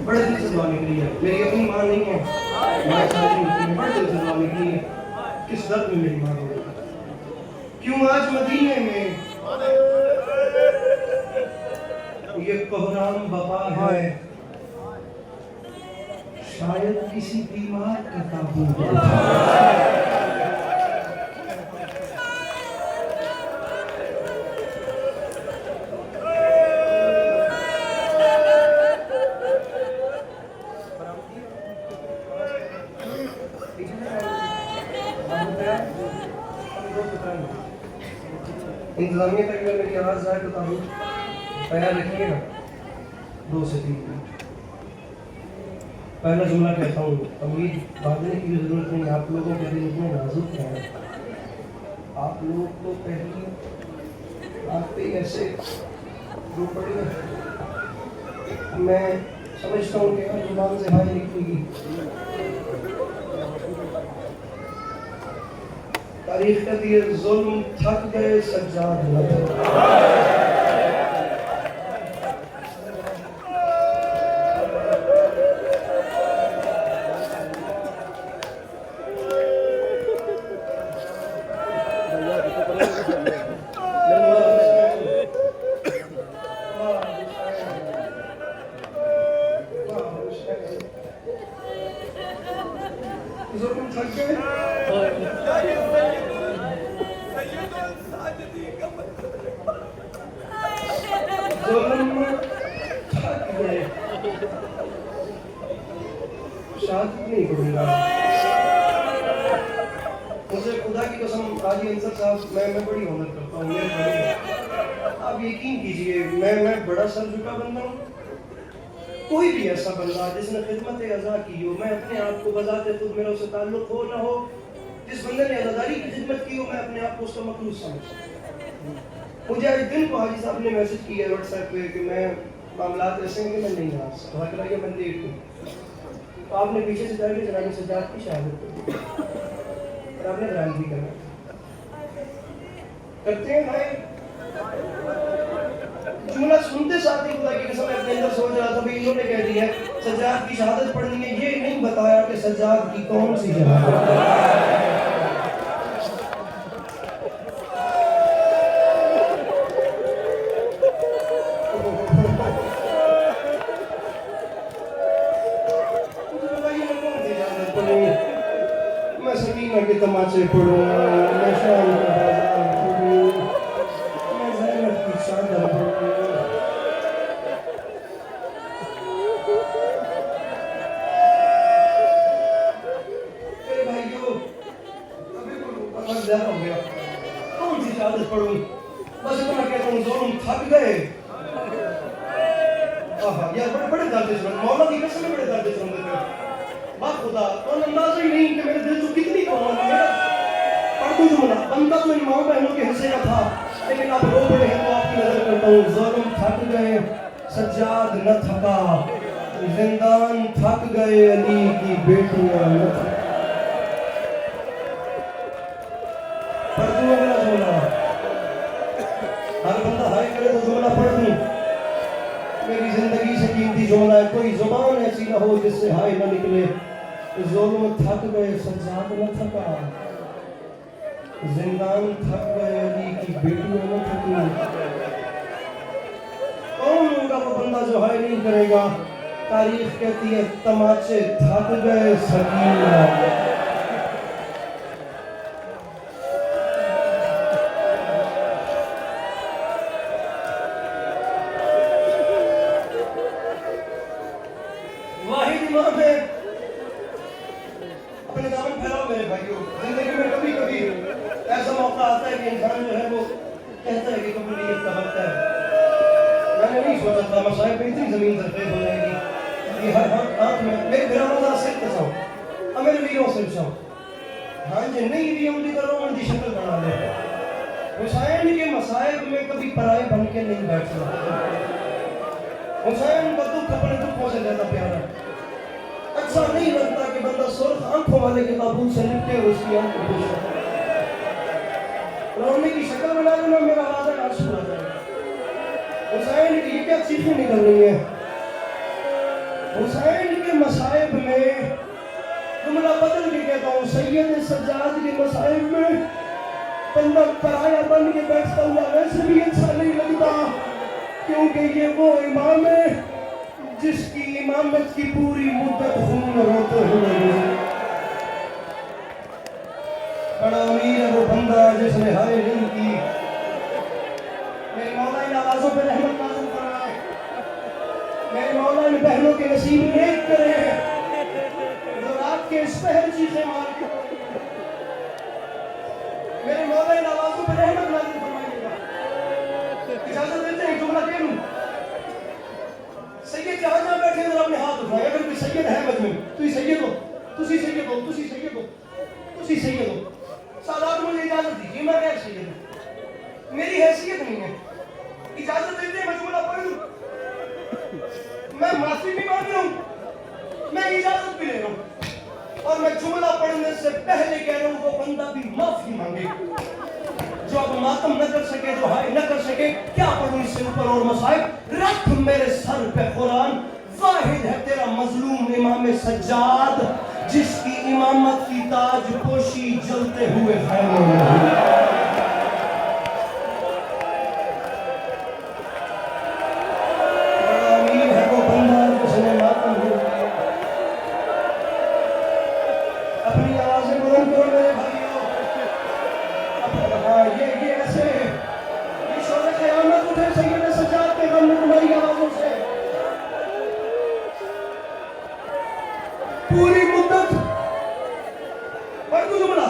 بڑے دل سے دعا نکلی ہے. میری اپنی ماں نہیں ہے, ماں شادی نہیں, بڑے دل سے دعا نکلی ہے. کس درد میں میری ماں رو رہی ہے, کیوں آج مدینے میں یہ کوہرام بپا ہے, شاید کسی بیمار کا تابوت ہے. انتظامیہ تک اگر میری آواز جائے تو تابوت تیار رکھیے نا, 2 سے 3 منٹ. پہلا جملہ کہتا ہوں, امید باندھنے کی ضرورت نہیں, آپ لوگوں کے دل اتنے نازک ہیں, آپ لوگ تو پہلی آپ پہ ایسے رو پڑے ہیں. میں سمجھتا ہوں کہ ہر زبان سے ہائے نکلے گی. تاریخ کہتی ہے ظلم تھک گئے سجاد نہ تھکا. ظلم تھک گئے ظلم تھک گئے, شادی نہیں کروں گا. مجھے خدا کی قسم قاضی انصر صاحب میں بڑی عمر کرتا ہوں, میرے بڑے آپ یقین کیجئے میں بڑا سر جھکا بندہ ہوں. کوئی بھی ایسا بندہ جس نے خدمت عزا کی ہو, میں اپنے آپ کو بذات خود میرا اسے تعلق ہو نہ ہو, جس بندے نے عزاداری کی خدمت کی ہو, میں اپنے آپ کو اس کا مخلوق سمجھتا ہوں. مجھے ایک دن کو حاجی صاحب نے میسج کیا ہے واٹس ایپ پہ کہ میں معاملات ایسے ہیں کہ میں نہیں آ سکتا, دعا کرائیے میں لیٹ ہوں. تو آپ نے پیچھے سے جا کے جناب سجاد کی شہادت کر دی اور آپ نے بیان بھی کرنا کرتے ہیں. بھائی جملہ سنتے ساتھ ہی خدا کی قسم میں اپنے اندر سوچ رہا تھا بھائی انہوں نے کہہ دیا ہے سجاد کی شہادت پڑھنی ہے, یہ نہیں بتایا کہ سجاد کی کون سی شہادت ہے. میں سکینہ کے تماچے پڑھوں, میں شام کا بازار پڑھوں, میں زینب کی چادر پڑھوں. اے بھائیو, ابھی وقت زیادہ ہو گیا, کون سی شہادت پڑھوں؟ بس اتنا کہتا ہوں ظلم تھک گئے. یار بڑے درد سے مولا کی قسم میں بڑے درد سے رہتے ہیں. بات خدا تو اندازہ ہی نہیں کہ میرے دل سے کتنی قوم ہے. پڑھ دوں جملہ, بندہ تو ان ماں بہنوں کے حصے کا تھا, لیکن آپ رو پڑے ہیں تو آپ کی نظر کرتا ہوں. ظلم تھک گئے سجاد نہ تھکا, زندان تھک گئے علی کی بیٹیاں نہ تھکا. پڑھ دوں اگلا جملہ, ہر بندہ ہائے کرے تو جملہ پڑھ دوں. میری زندگی سے قیمتی جملہ ہے, کوئی زبان ایسی نہ ہو جس سے ہائے نہ نکلے. ظلم تھک گئے سجاد نہ تھکا, زندان تھک گئے علی کی بیٹیوں نہ تھکی. کون ہوگا وہ بندہ جو ہائے نہیں کرے گا؟ تاریخ کہتی ہے تماچے تھک گئے سکینہ. واحد امام ہے, اپنے دامن پھیلاؤ میرے بھائیوں. زندگی میں کبھی کبھی ایسا موقع آتا ہے کہ انسان جو ہے وہ کہتا ہے کہ قبولیت کا وقت ہے. میں نے نہیں سوچا تھا مسائل پہ اتنی زمین زرخیز ہو جائے گی. یہ ہر آنکھ میں میرے گھرانوں ذرا سکھ کساؤں, اب میرے ویروں سے بچاؤں. ہاں جی نہیں بھی ہم دی کرو من دی شکل بنا لے. حسین کے مصائب میں کبھی پرائے بن کے نہیں بیٹھ سکتا. حسین کا دکھ اپنے دکھوں سے زیادہ پیارا ہے. اچھا نہیں لگتا کہ بندہ سرخ آنکھوں والے کے تابوت سے لپٹے اور اس کی آنکھ کو خوش ہو. رونے کی شکل بنا دینا میرا آواز آنسو آ جائے. حسین کی یہ کیا چیخیں نکل رہی ہیں؟ حسین کے مصائب میں جملہ بدل کے کہتا ہوں، سید سجاد کے مصائب میں بندہ پرایا بن کے بیٹھتا ہوا ویسے بھی اچھا نہیں لگتا، کیونکہ یہ وہ امام ہے جس کی امامت کی پوری مدت خون روتے ہوئے، بڑا امیر ہے وہ بندہ جس نے ہائے نہیں کی۔ میرے مولا ان آوازوں پہ رحمت نازل فرمائے، میرے مولا ان بہنوں کے نصیب نیک کرے جو رات کے اس پہر چیزیں مار کے، میرے مولا ان آوازوں پہ رحمت نازل فرمائیے گا۔ اجازت دیتے ہیں جملہ کہہ لوں؟ سید جہاں جہاں بیٹھے ہیں اپنے ہاتھ اٹھائے، اگر کوئی سید ہے مجمع تو سید ہو، تسی سید ہو، تسی سید ہو، تسی سید ہو۔ سادات مجھے اجازت دیجیے، میں غیر سید ہوں، میری حیثیت نہیں ہے، اجازت دیتے ہیں میں جملہ پڑھ لوں؟ میں معافی بھی مانگ رہا ہوں، میں اجازت بھی لے رہا ہوں، اور میں جملہ پڑھنے سے پہلے کہہ رہا ہوں وہ بندہ بھی معافی مانگے جو اب ماتم نہ کر سکے، جو ہائے نہ کر سکے۔ کیا پڑھوں اس سے اوپر اور مصائب؟ رکھ میرے سر پہ قرآن، واحد ہے تیرا مظلوم امام سجاد جس کی امامت کی تاج پوشی جلتے ہوئے خیموں میں ہوئی۔ بڑا امیر ہے وہ بندہ جس نے ماتم ہو گیا۔ اپنی آوازیں بلند کرو میرے بھائیوں، یہ ایسے یہ شور قیامت اٹھے سید سجاد کے غم میں تمہاری آوازوں سے پوری مدت پڑھ دوں جملہ۔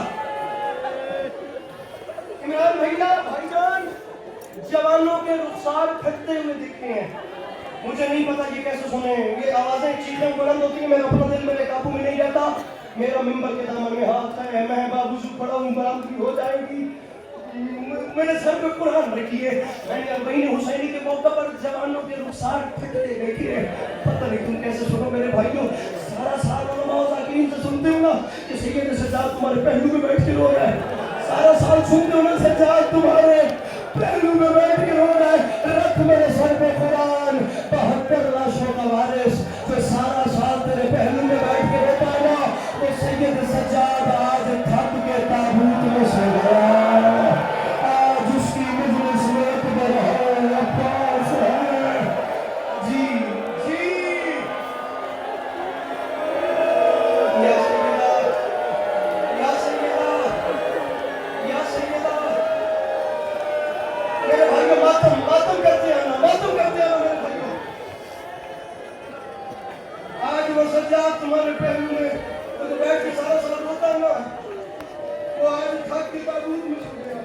عمران بھائی جان جوانوں کے رخسار پھٹتے ہوئے دکھتے ہیں، مجھے نہیں پتا یہ کیسے سنیں، یہ آوازیں چیزیں بلند ہوتی ہیں، میرا اپنا دل میرے قابو میں نہیں رہتا، میرا ممبر کے دامن میں ہاتھ ہے، میں باوضو کھڑا ہوں، برآمدی ہو جائے گی، میرے سر پہ قرآن رکھیے، میں نے اربعین حسینی کے موقع پر جوانوں کے رخسار پھٹتے دیکھیے، پتہ نہیں تم کیسے سنو میرے بھائیوں۔ سارا سال علماء و ذاکرین سے سنتے ہو نا کہ سید سجاد تمہارے پہلو میں بیٹھ کے رو رہا ہے، سارا سال سنتے ہو نا سجاد تمہارے پہلو میں بیٹھ کے رو رہا ہے، رکھ میرے سر پہ قرآن، 72 لاشوں کا وارث جو سارا سال تیرے پہلو میں بیٹھ کے روتا ہے نا، وہ سید سجاد آج تھک کے تابوت میں سے گیا، آج اس کی مجلس میں اکبر ہے، عباس ہے، جی جی یا سیدہ یا سیدہ یا سیدہ۔ میرے بھائیوں ماتم کرتے ہیں نا، ماتم کرتے ہیں نا میرے بھائیوں، آج وہ سجاد تمہارے پہلو میں وہ جو بیٹھ کے سارا سال روتا ہے نا، وہ آج تھک کے تابوت میں سو گیا۔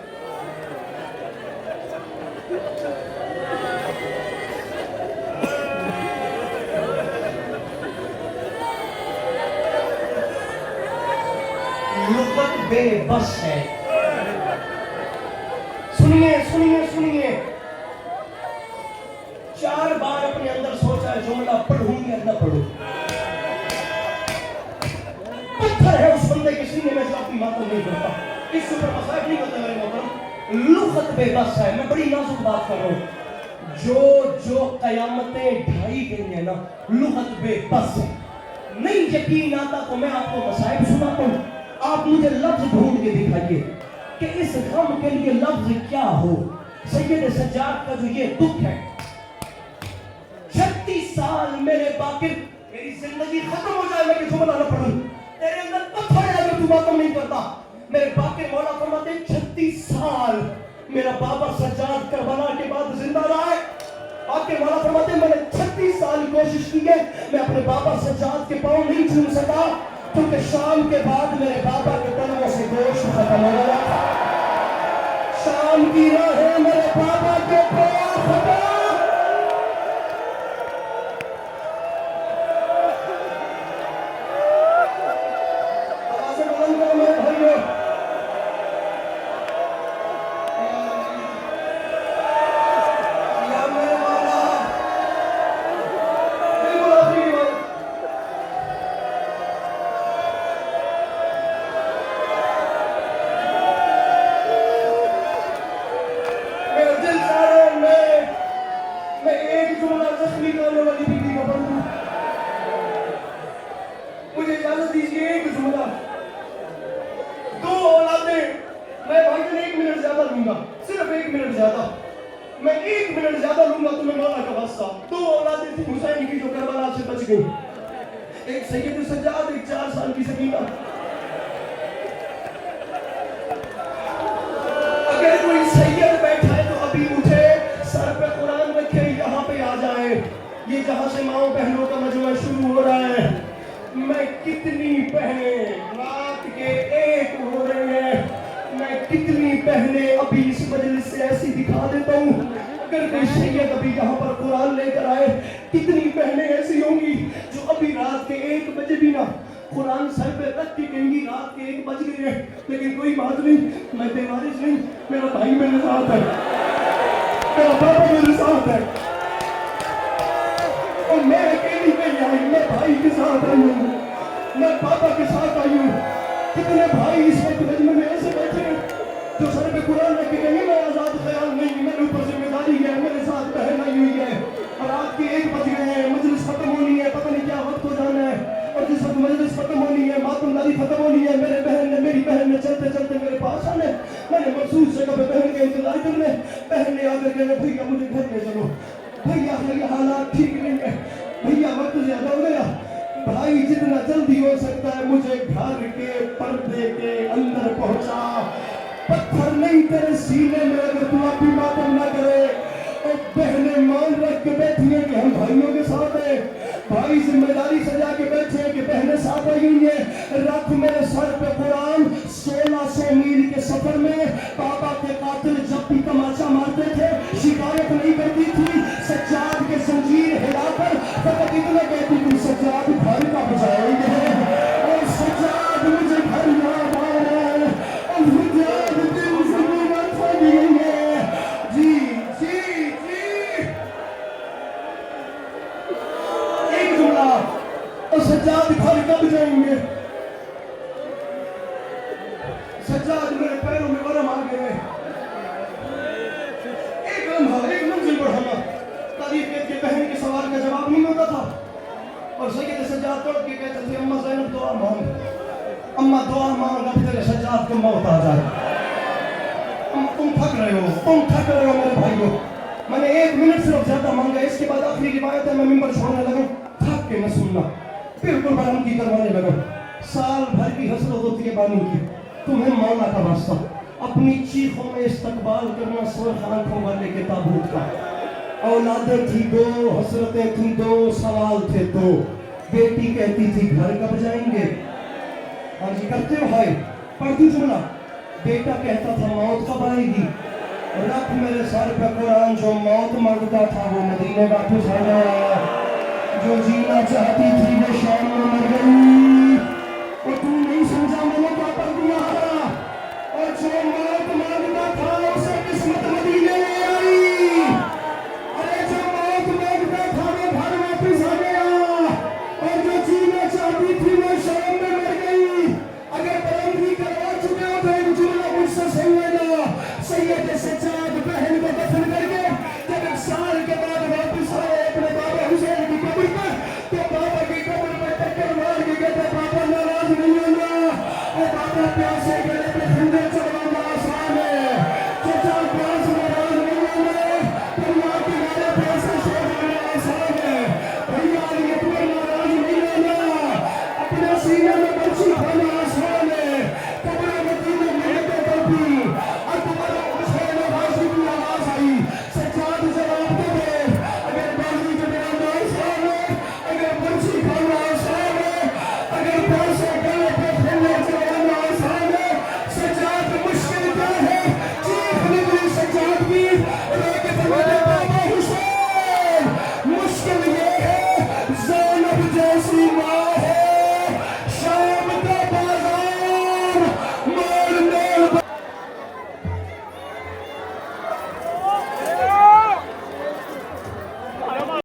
لغت بے بس ہے، سنیے سنیے سنیے، 4 بار اپنے اندر سوچا ہے جملہ پڑھوں یا نہ پڑھوں، پتھر ہے اس بندے کے سینے میں جو اپنی ماتم نہیں کرتا، اس سے اوپر مصائب نہیں کرتا میرے محترم، لغت بے بس ہے، میں بڑی نازک بات کر رہا ہوں، جو قیامتیں ڈھائی گئی ہیں نا، لغت بے بس ہے، نہیں یقین آتا تو میں آپ کو مصائب سناتا ہوں، آپ مجھے لفظ ڈھونڈ کے دکھائیے کہ اس غم کے لیے لفظ کیا ہو۔ سید سجاد کا جو یہ دکھ ہے، 36 سال میرے باقر، میری زندگی ختم ہو جائے میں کہ جملہ نہ پڑھوں، تیرے اندر پتھر ہے اگر تو ماتم نہیں کرتا، میرے باقر مولا فرماتے ہیں 36 سال میرا بابا سجاد کربلا کے بعد زندہ رہا ہے، باقر مولا فرماتے ہیں میں نے 36 سال کوشش کی ہے، میں اپنے بابا سجاد کے پاؤں نہیں چھو سکا، کیونکہ شام کے بعد میرے بابا کے تنوں سے گوشت ختم ہو گیا، شام کی راہیں میرے بابا کے پاؤں ختم۔ آوازیں بلند کرو میرے بھائیوں، یا میرے مولا، بالکل آخری بات، میرا دل چاہ رہا ہے میں میں 1 منٹ زیادہ لوں گا تمہیں مولا کا واسطہ. 2 اولادیں تھیں حسین کی جو کربلا سے بچ گئی. ایک سید سجاد، ایک 4 سال کی سکینہ. اگر کوئی سید بیٹھا ہے تو ابھی اٹھے، سر پہ قرآن رکھے، یہاں پہ آ جائے. یہ جہاں سے ماؤں بہنوں کا مجمع شروع ہو رہا ہے. میں کتنی بہنیں رات کے 1 ہو رہے ہیں، میں کتنی بہنیں ابھی اس مجلس سے ایسی دکھا دیتا ہوں. اگر کوئی سید ابھی یہاں پر قرآن لے کر آئے، کتنی بہنیں ایسی ہوں گی جو ابھی رات کے 1 بجے بھی نہ قرآن سر پہ رکھ کے کہیں گی رات کے 1 بج گئے ہیں. لیکن کوئی بات نہیں، میں بے وارث نہیں، میرا بھائی میرے ساتھ ہے، میرا پاپا میرے ساتھ ہے، اور میں اکیلی نہیں آئی، میں بھائی کے ساتھ آئی ہوں، میں پاپا کے ساتھ آئی ہوں. کتنے بھائی اس وقت مجمع میں ایسے بیٹھے ہیں جو سر پہ قرآن رکھ کے کہیں میں آزاد خیال نہیں، میرے اوپر ذمہ داری ہے، میرے ساتھ بہن آئی ہوئی ہے، اور رات کے 1 بج گئے ہیں، مجلس ختم ہونی ہے، پتہ نہیں کیا وقت ہو جانا ہے. اور جس وقت مجلس ختم ہونی ہے، ماتم داری ختم ہونی ہے، میری بہن نے چلتے چلتے میرے پاس آنے، میں نے مخصوص جگہ پہ بہن کے انتظار کرنے. بہن نے آ کر کہنا بھیا مجھے گھر لے چلو، بھیا میری حالات ٹھیک نہیں ہے، بھیا وقت زیادہ ہو گیا. بھائی جتنا جلدی ہو سکتا ہے مجھے گھر کے پردے کے اندر پہنچا. پتھر نہیں تیرے سینے میں اگر تو اپنی ماتم نہ کرے. اور بہنیں مان رکھ کے بیٹھی ہیں کہ ہم بھائیوں کے ساتھ ہیں، بھائی ذمہ داری سجا کے بیٹھے ہیں کہ بہنیں ساتھ آئی ہوئی ہیں. رکھ میرے سر پہ قرآن. 1600 میل کے سفر میں بابا کے قاتل جب بھی تماشا مارتے تھے شکایت نہیں کرتی تھی سجاد کے زنجیر ہلا کر، فقط اتنا کہتی تھی سجاد گھر کا بجائے گے، اور سجاد مجھے گھر یاد آ رہا ہے، اور سجاد دل سے بات پھٹ گئی ہے. جی جی جی ایک جملہ، اور سجاد گھر کب جائیں گے؟ سجاد میرے پیروں میں ورم آ گئے. ایک لمحہ، ایک منزل بڑھانا. تعریف کے بہن کے سوال کا جواب نہیں ہوتا تھا، اور سید سجاد توڑ کے کہتے تھے اماں زینب دعا مانگ، اماں دعا مانگ اب تیرے سجاد کو موت آ جائے. تم تھک رہے ہو میرے بھائیو. میں نے 1 منٹ صرف زیادہ مانگا. اس کے بعد آخری روایت ہے، میں ممبر چھوڑنے لگا، تھک کے نہ سننا، بالکل برہم کی کروانے لگا. سال بھر کی حسرت ہوتی ہے بانی کی، تمہیں مولا کا واسطہ اپنی چیخوں میں استقبال کرنا سرخ آنکھوں والے کے تابوت کا. اولادیں تھی 2، حسرتیں تھی 2، سوال تھے 2. بیٹی کہتی تھی گھر کب جائیں گے؟ ہاں جی کرتے ہو بھائی، پڑھتی جملہ. بیٹا کہتا تھا موت کب آئے گی؟ رکھ میرے سر پہ قرآن. جو موت مانگتا تھا وہ مدینے واپس آ گیا، جو جینا چاہتی تھی وہ شام میں مر گئی.